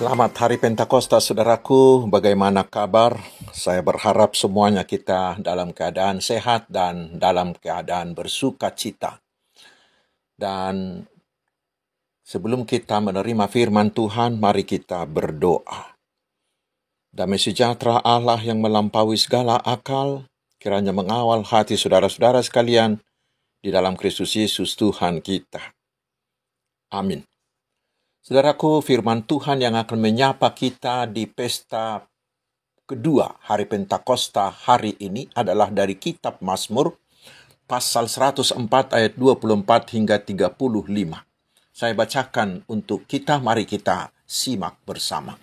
Selamat Hari Pentakosta, saudaraku. Bagaimana kabar? Saya berharap semuanya kita dalam keadaan sehat dan dalam keadaan bersuka cita. Dan sebelum kita menerima firman Tuhan, mari kita berdoa. Damai sejahtera Allah yang melampaui segala akal, kiranya mengawal hati saudara-saudara sekalian di dalam Kristus Yesus Tuhan kita. Amin. Saudaraku, firman Tuhan yang akan menyapa kita di pesta kedua Hari Pentakosta hari ini adalah dari kitab Mazmur pasal 104 ayat 24 hingga 35. Saya bacakan untuk kita, mari kita simak bersama.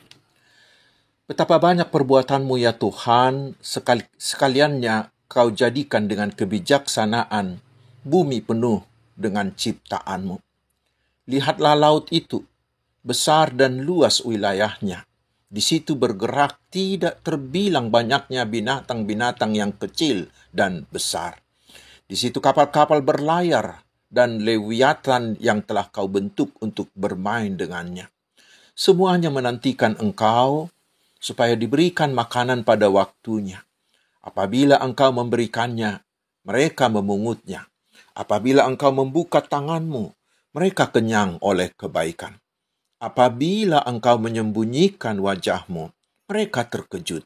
Betapa banyak perbuatanmu ya Tuhan, sekaliannya kau jadikan dengan kebijaksanaan, bumi penuh dengan ciptaanmu. Lihatlah laut itu, besar dan luas wilayahnya. Di situ bergerak tidak terbilang banyaknya binatang-binatang yang kecil dan besar. Di situ kapal-kapal berlayar dan lewiatan yang telah kau bentuk untuk bermain dengannya. Semuanya menantikan engkau supaya diberikan makanan pada waktunya. Apabila engkau memberikannya, mereka memungutnya. Apabila engkau membuka tanganmu, mereka kenyang oleh kebaikan. Apabila engkau menyembunyikan wajahmu, mereka terkejut.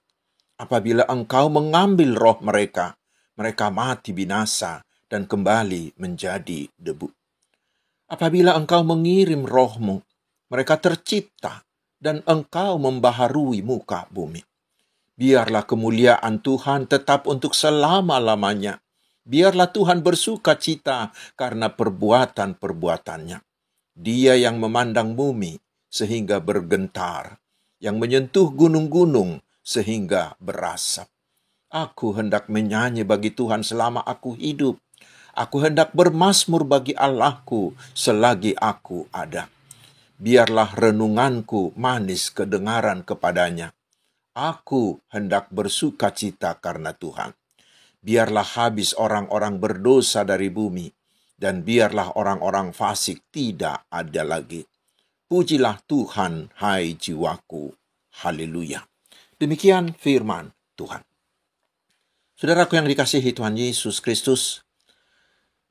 Apabila engkau mengambil roh mereka, mereka mati binasa dan kembali menjadi debu. Apabila engkau mengirim rohmu, mereka tercipta dan engkau membaharui muka bumi. Biarlah kemuliaan Tuhan tetap untuk selama-lamanya. Biarlah Tuhan bersuka cita karena perbuatan-perbuatannya. Dia yang memandang bumi sehingga bergentar, yang menyentuh gunung-gunung sehingga berasap. Aku hendak menyanyi bagi Tuhan selama aku hidup. Aku hendak bermazmur bagi Allahku selagi aku ada. Biarlah renunganku manis kedengaran kepadanya. Aku hendak bersuka cita karena Tuhan. Biarlah habis orang-orang berdosa dari bumi, dan biarlah orang-orang fasik tidak ada lagi. Pujilah Tuhan, hai jiwaku. Haleluya. Demikian firman Tuhan. Saudaraku yang dikasihi Tuhan Yesus Kristus,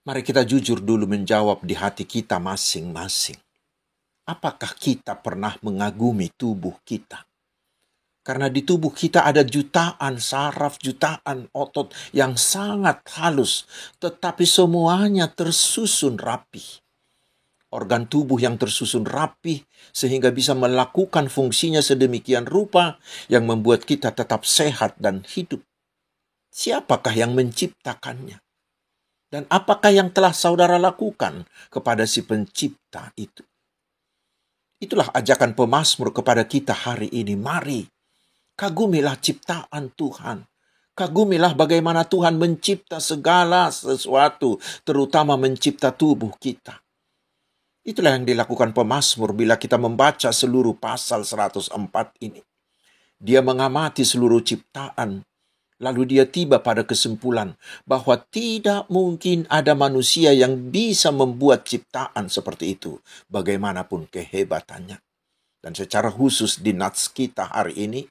mari kita jujur dulu menjawab di hati kita masing-masing. Apakah kita pernah mengagumi tubuh kita? Karena di tubuh kita ada jutaan saraf, jutaan otot yang sangat halus, tetapi semuanya tersusun rapi. Organ tubuh yang tersusun rapi sehingga bisa melakukan fungsinya sedemikian rupa yang membuat kita tetap sehat dan hidup. Siapakah yang menciptakannya? Dan apakah yang telah saudara lakukan kepada si pencipta itu? Itulah ajakan pemazmur kepada kita hari ini. Mari, kagumilah ciptaan Tuhan. Kagumilah bagaimana Tuhan mencipta segala sesuatu, terutama mencipta tubuh kita. Itulah yang dilakukan pemazmur bila kita membaca seluruh pasal 104 ini. Dia mengamati seluruh ciptaan, lalu dia tiba pada kesimpulan bahwa tidak mungkin ada manusia yang bisa membuat ciptaan seperti itu, bagaimanapun kehebatannya. Dan secara khusus di nats kita hari ini,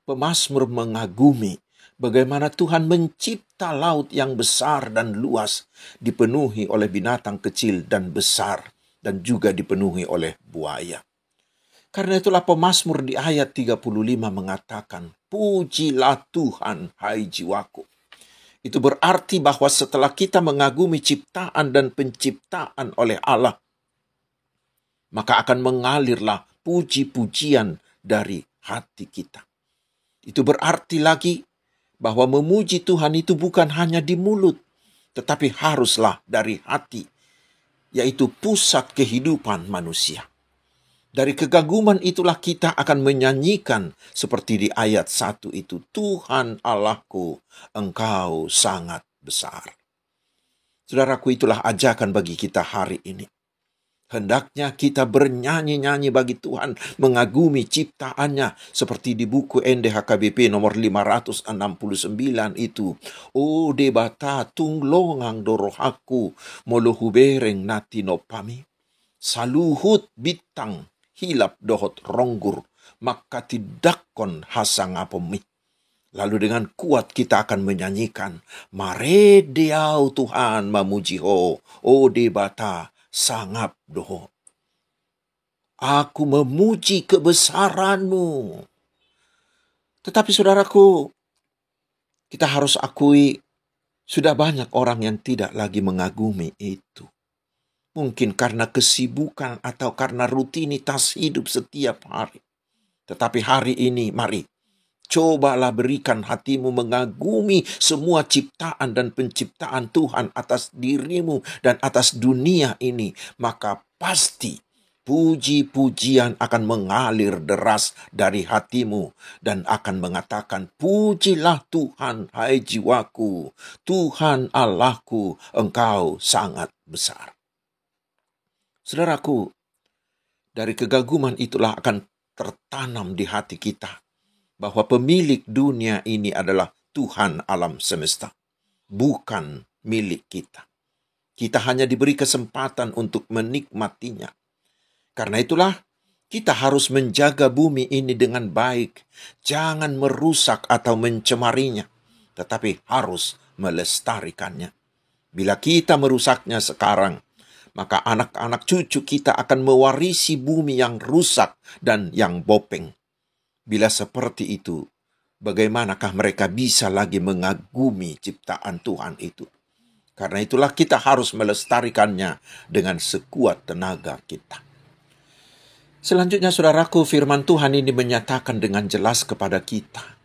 pemazmur mengagumi bagaimana Tuhan mencipta laut yang besar dan luas, dipenuhi oleh binatang kecil dan besar, dan juga dipenuhi oleh buaya. Karena itulah pemazmur di ayat 35 mengatakan, pujilah Tuhan, hai jiwaku. Itu berarti bahwa setelah kita mengagumi ciptaan dan penciptaan oleh Allah, maka akan mengalirlah puji-pujian dari hati kita. Itu berarti lagi bahwa memuji Tuhan itu bukan hanya di mulut, tetapi haruslah dari hati, yaitu pusat kehidupan manusia. Dari kegaguman itulah kita akan menyanyikan seperti di ayat 1 itu, Tuhan Allahku, Engkau sangat besar. Saudaraku, itulah ajakan bagi kita hari ini. Hendaknya kita bernyanyi-nyanyi bagi Tuhan, mengagumi ciptaannya, seperti di buku NDHKBP nomor 569 itu. O debata tunglongang dorohaku, molohubereng nati nopami. Saluhut bitang, hilap dohot ronggur, maka tidakon hasang apomi. Lalu dengan kuat kita akan menyanyikan, Mare diau Tuhan mamuji ho, o debata sangap doho. Aku memuji kebesaran-Mu. Tetapi saudaraku, kita harus akui, sudah banyak orang yang tidak lagi mengagumi itu. Mungkin karena kesibukan atau karena rutinitas hidup setiap hari. Tetapi hari ini, mari, cobalah berikan hatimu mengagumi semua ciptaan dan penciptaan Tuhan atas dirimu dan atas dunia ini. Maka pasti puji-pujian akan mengalir deras dari hatimu dan akan mengatakan, pujilah Tuhan, hai jiwaku, Tuhan Allahku, Engkau sangat besar. Saudaraku, dari kegaguman itulah akan tertanam di hati kita bahwa pemilik dunia ini adalah Tuhan alam semesta, bukan milik kita. Kita hanya diberi kesempatan untuk menikmatinya. Karena itulah, kita harus menjaga bumi ini dengan baik. Jangan merusak atau mencemarinya, tetapi harus melestarikannya. Bila kita merusaknya sekarang, maka anak-anak cucu kita akan mewarisi bumi yang rusak dan yang bopeng. Bila seperti itu, bagaimanakah mereka bisa lagi mengagumi ciptaan Tuhan itu? Karena itulah kita harus melestarikannya dengan sekuat tenaga kita. Selanjutnya, saudaraku, firman Tuhan ini menyatakan dengan jelas kepada kita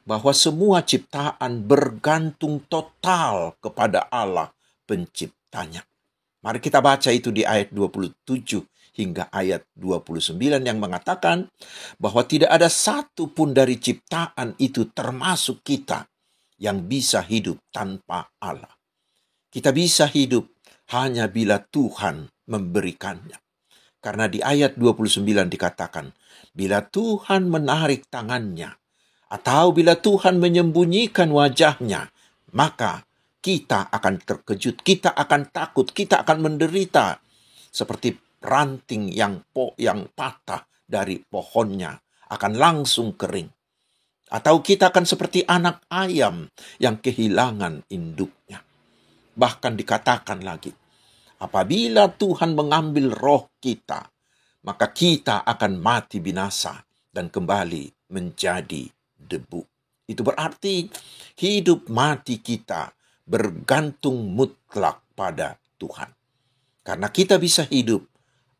bahwa semua ciptaan bergantung total kepada Allah penciptanya. Mari kita baca itu di ayat 27 hingga ayat 29 yang mengatakan bahwa tidak ada satu pun dari ciptaan itu termasuk kita yang bisa hidup tanpa Allah. Kita bisa hidup hanya bila Tuhan memberikannya. Karena di ayat 29 dikatakan, bila Tuhan menarik tangannya atau bila Tuhan menyembunyikan wajahnya, maka kita akan terkejut, kita akan takut, kita akan menderita. Seperti ranting yang patah dari pohonnya akan langsung kering. Atau kita akan seperti anak ayam yang kehilangan induknya. Bahkan dikatakan lagi, apabila Tuhan mengambil roh kita, maka kita akan mati binasa dan kembali menjadi debu. Itu berarti hidup mati kita bergantung mutlak pada Tuhan. Karena kita bisa hidup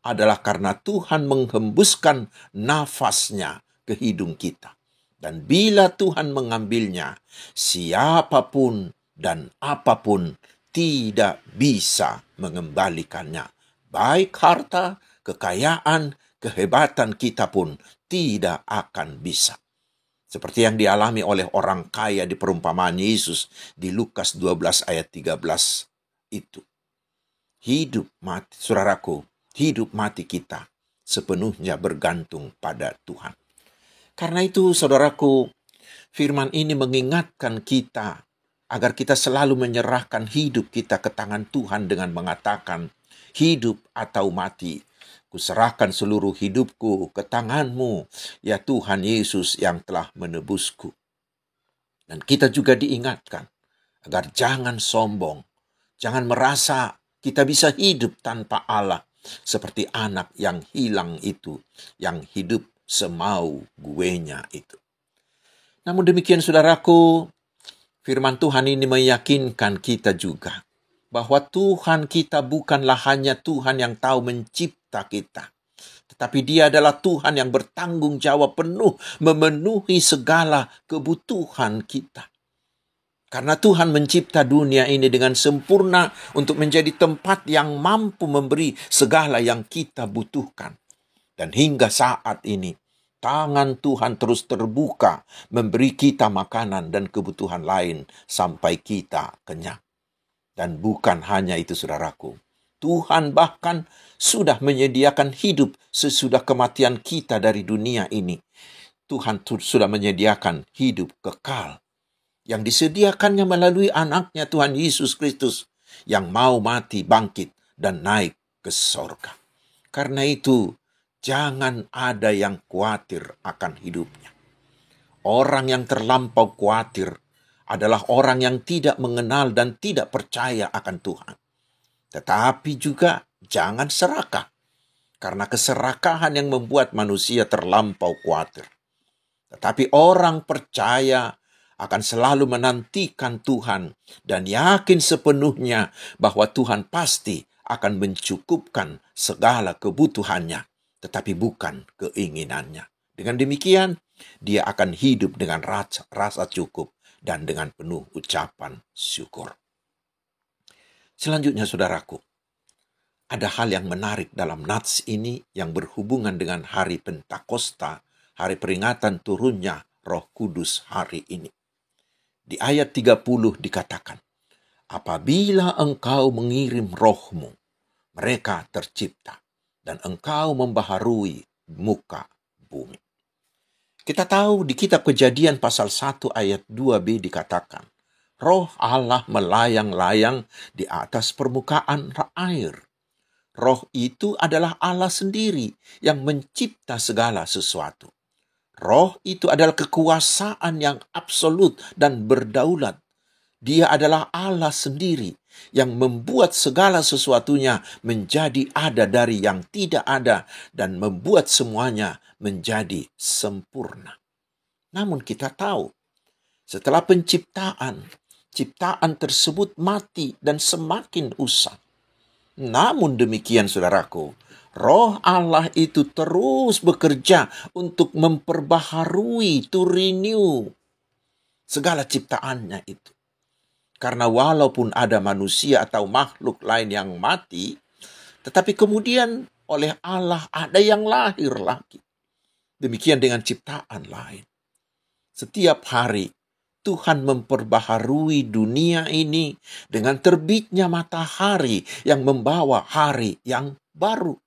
adalah karena Tuhan menghembuskan nafasnya ke hidung kita. Dan bila Tuhan mengambilnya, siapapun dan apapun tidak bisa mengembalikannya. Baik harta, kekayaan, kehebatan kita pun tidak akan bisa. Seperti yang dialami oleh orang kaya di perumpamaan Yesus di Lukas 12 ayat 13 itu. Hidup mati, saudaraku, hidup mati kita sepenuhnya bergantung pada Tuhan. Karena itu, saudaraku, firman ini mengingatkan kita agar kita selalu menyerahkan hidup kita ke tangan Tuhan dengan mengatakan, hidup atau mati, kuserahkan seluruh hidupku ke tangan-Mu, ya Tuhan Yesus yang telah menebusku. Dan kita juga diingatkan agar jangan sombong, jangan merasa kita bisa hidup tanpa Allah, seperti anak yang hilang itu, yang hidup semau guenya itu. Namun demikian, saudaraku, firman Tuhan ini meyakinkan kita juga bahwa Tuhan kita bukanlah hanya Tuhan yang tahu mencipta kita, tetapi Dia adalah Tuhan yang bertanggung jawab penuh memenuhi segala kebutuhan kita. Karena Tuhan mencipta dunia ini dengan sempurna untuk menjadi tempat yang mampu memberi segala yang kita butuhkan. Dan hingga saat ini, tangan Tuhan terus terbuka memberi kita makanan dan kebutuhan lain sampai kita kenyang. Dan bukan hanya itu, saudaraku. Tuhan bahkan sudah menyediakan hidup sesudah kematian kita dari dunia ini. Tuhan sudah menyediakan hidup kekal yang disediakannya melalui anaknya Tuhan Yesus Kristus yang mau mati, bangkit, dan naik ke sorga. Karena itu, Jangan ada yang khawatir akan hidupnya. Orang yang terlampau khawatir adalah orang yang tidak mengenal dan tidak percaya akan Tuhan. Tetapi juga jangan serakah, karena keserakahan yang membuat manusia terlampau khawatir. Tetapi orang percaya akan selalu menantikan Tuhan dan yakin sepenuhnya bahwa Tuhan pasti akan mencukupkan segala kebutuhannya, tetapi bukan keinginannya. Dengan demikian, dia akan hidup dengan rasa cukup dan dengan penuh ucapan syukur. Selanjutnya, saudaraku, ada hal yang menarik dalam nats ini yang berhubungan dengan hari Pentakosta, hari peringatan turunnya Roh Kudus hari ini. Di ayat 30 dikatakan, apabila engkau mengirim rohmu, mereka tercipta, dan engkau membaharui muka bumi. Kita tahu di kitab Kejadian pasal 1 ayat 2b dikatakan, Roh Allah melayang-layang di atas permukaan air. Roh itu adalah Allah sendiri yang mencipta segala sesuatu. Roh itu adalah kekuasaan yang absolut dan berdaulat. Dia adalah Allah sendiri yang membuat segala sesuatunya menjadi ada dari yang tidak ada dan membuat semuanya menjadi sempurna. Namun kita tahu, setelah penciptaan, ciptaan tersebut mati dan semakin usang. Namun demikian, saudaraku, Roh Allah itu terus bekerja untuk memperbaharui, to renew segala ciptaannya itu. Karena walaupun ada manusia atau makhluk lain yang mati, tetapi kemudian oleh Allah ada yang lahir lagi. Demikian dengan ciptaan lain. Setiap hari Tuhan memperbaharui dunia ini dengan terbitnya matahari yang membawa hari yang baru.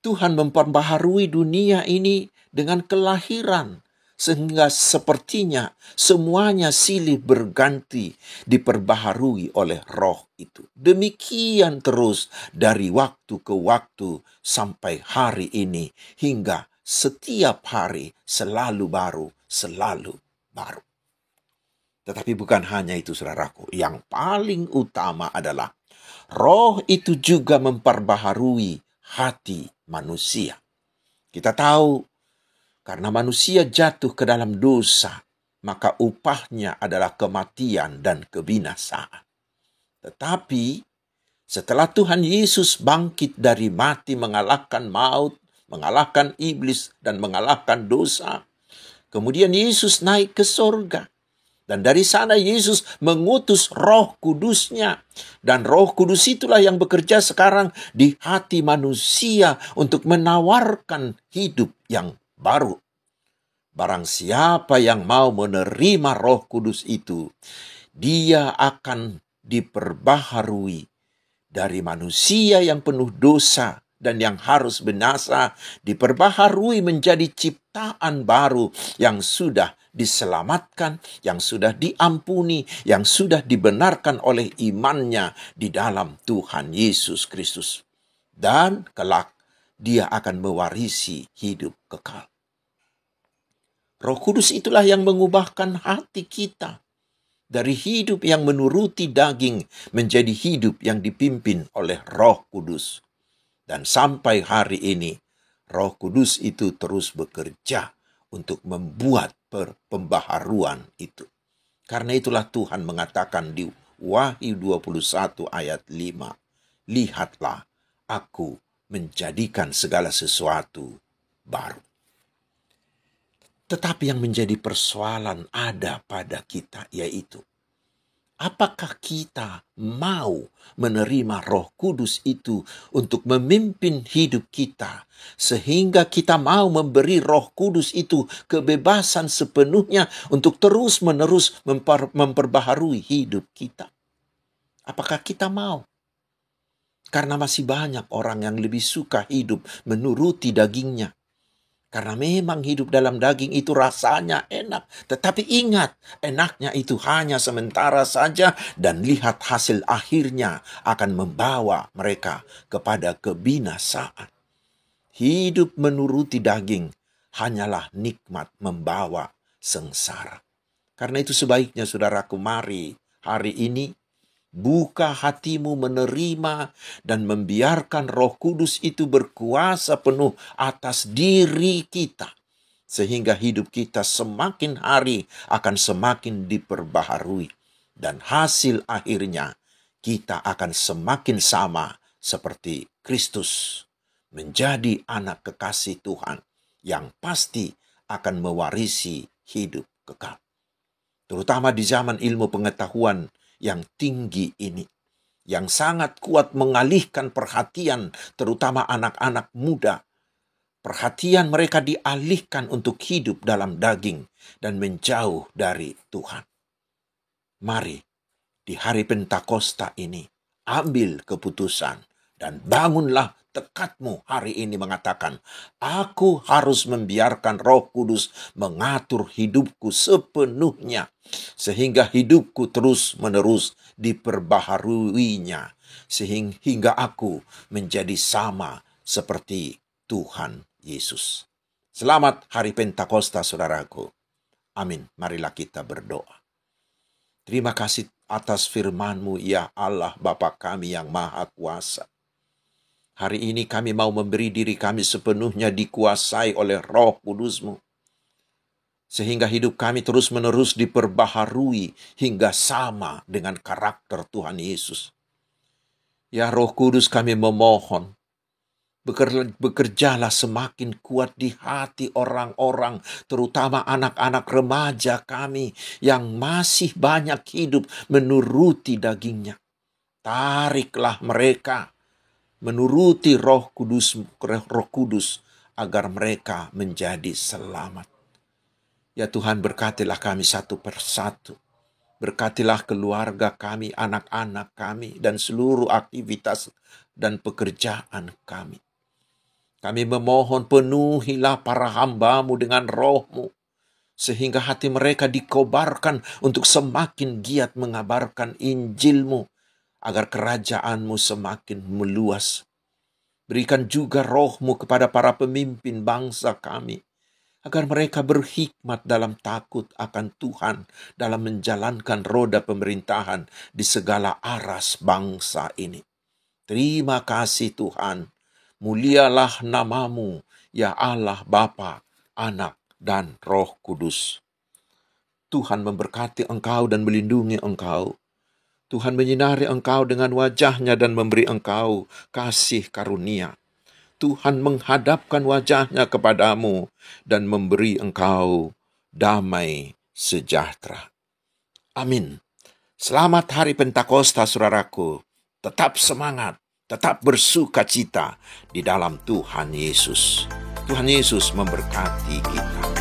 Tuhan memperbaharui dunia ini dengan kelahiran, sehingga sepertinya semuanya silih berganti diperbaharui oleh Roh itu. Demikian terus dari waktu ke waktu sampai hari ini, hingga setiap hari selalu baru, selalu baru. Tetapi bukan hanya itu, saudaraku. Yang paling utama adalah Roh itu juga memperbaharui hati manusia. Kita tahu, karena manusia jatuh ke dalam dosa, maka upahnya adalah kematian dan kebinasaan. Tetapi setelah Tuhan Yesus bangkit dari mati, mengalahkan maut, mengalahkan iblis, dan mengalahkan dosa, kemudian Yesus naik ke sorga. Dan dari sana Yesus mengutus Roh Kudus-Nya. Dan Roh Kudus itulah yang bekerja sekarang di hati manusia untuk menawarkan hidup yang baru. Barang siapa yang mau menerima Roh Kudus itu, dia akan diperbaharui dari manusia yang penuh dosa dan yang harus binasa, diperbaharui menjadi ciptaan baru yang sudah diselamatkan, yang sudah diampuni, yang sudah dibenarkan oleh imannya di dalam Tuhan Yesus Kristus. Dan kelak dia akan mewarisi hidup kekal. Roh Kudus itulah yang mengubahkan hati kita dari hidup yang menuruti daging menjadi hidup yang dipimpin oleh Roh Kudus. Dan sampai hari ini, Roh Kudus itu terus bekerja untuk membuat pembaharuan itu. Karena itulah Tuhan mengatakan di Wahyu 21 ayat 5, lihatlah, aku menjadikan segala sesuatu baru. Tetapi yang menjadi persoalan ada pada kita, yaitu apakah kita mau menerima Roh Kudus itu untuk memimpin hidup kita, sehingga kita mau memberi Roh Kudus itu kebebasan sepenuhnya untuk terus-menerus memperbaharui hidup kita? Apakah kita mau? Karena masih banyak orang yang lebih suka hidup menuruti dagingnya. Karena memang hidup dalam daging itu rasanya enak. Tetapi ingat, enaknya itu hanya sementara saja, dan lihat hasil akhirnya akan membawa mereka kepada kebinasaan. Hidup menuruti daging hanyalah nikmat membawa sengsara. Karena itu sebaiknya saudaraku, mari hari ini buka hatimu menerima dan membiarkan Roh Kudus itu berkuasa penuh atas diri kita. Sehingga hidup kita semakin hari akan semakin diperbaharui. Dan hasil akhirnya kita akan semakin sama seperti Kristus. Menjadi anak kekasih Tuhan yang pasti akan mewarisi hidup kekal. Terutama di zaman ilmu pengetahuan yang tinggi ini, yang sangat kuat mengalihkan perhatian terutama anak-anak muda. Perhatian mereka dialihkan untuk hidup dalam daging dan menjauh dari Tuhan. Mari di hari Pentakosta ini ambil keputusan dan bangunlah tekadmu hari ini mengatakan, aku harus membiarkan Roh Kudus mengatur hidupku sepenuhnya, sehingga hidupku terus-menerus diperbaharuinya, sehingga aku menjadi sama seperti Tuhan Yesus. Selamat Hari Pentakosta, saudaraku. Amin. Marilah kita berdoa. Terima kasih atas firman-Mu, ya Allah Bapa kami yang Maha Kuasa. Hari ini kami mau memberi diri kami sepenuhnya dikuasai oleh Roh Kudus-Mu, sehingga hidup kami terus-menerus diperbaharui hingga sama dengan karakter Tuhan Yesus. Ya Roh Kudus, kami memohon, bekerjalah semakin kuat di hati orang-orang, terutama anak-anak remaja kami yang masih banyak hidup menuruti dagingnya. Tariklah mereka menuruti Roh Kudus agar mereka menjadi selamat. Ya Tuhan, berkatilah kami satu persatu. Berkatilah keluarga kami, anak-anak kami, dan seluruh aktivitas dan pekerjaan kami. Kami memohon, penuhilah para hamba-Mu dengan Roh-Mu, sehingga hati mereka dikobarkan untuk semakin giat mengabarkan Injil-Mu, agar kerajaan-Mu semakin meluas. Berikan juga Roh-Mu kepada para pemimpin bangsa kami, agar mereka berhikmat dalam takut akan Tuhan dalam menjalankan roda pemerintahan di segala aras bangsa ini. Terima kasih Tuhan. Mulialah nama-Mu, ya Allah Bapa, Anak, dan Roh Kudus. Tuhan memberkati engkau dan melindungi engkau. Tuhan menyinari engkau dengan wajah-Nya dan memberi engkau kasih karunia. Tuhan menghadapkan wajah-Nya kepadamu dan memberi engkau damai sejahtera. Amin. Selamat Hari Pentakosta, saudaraku. Tetap semangat, tetap bersukacita di dalam Tuhan Yesus. Tuhan Yesus memberkati kita.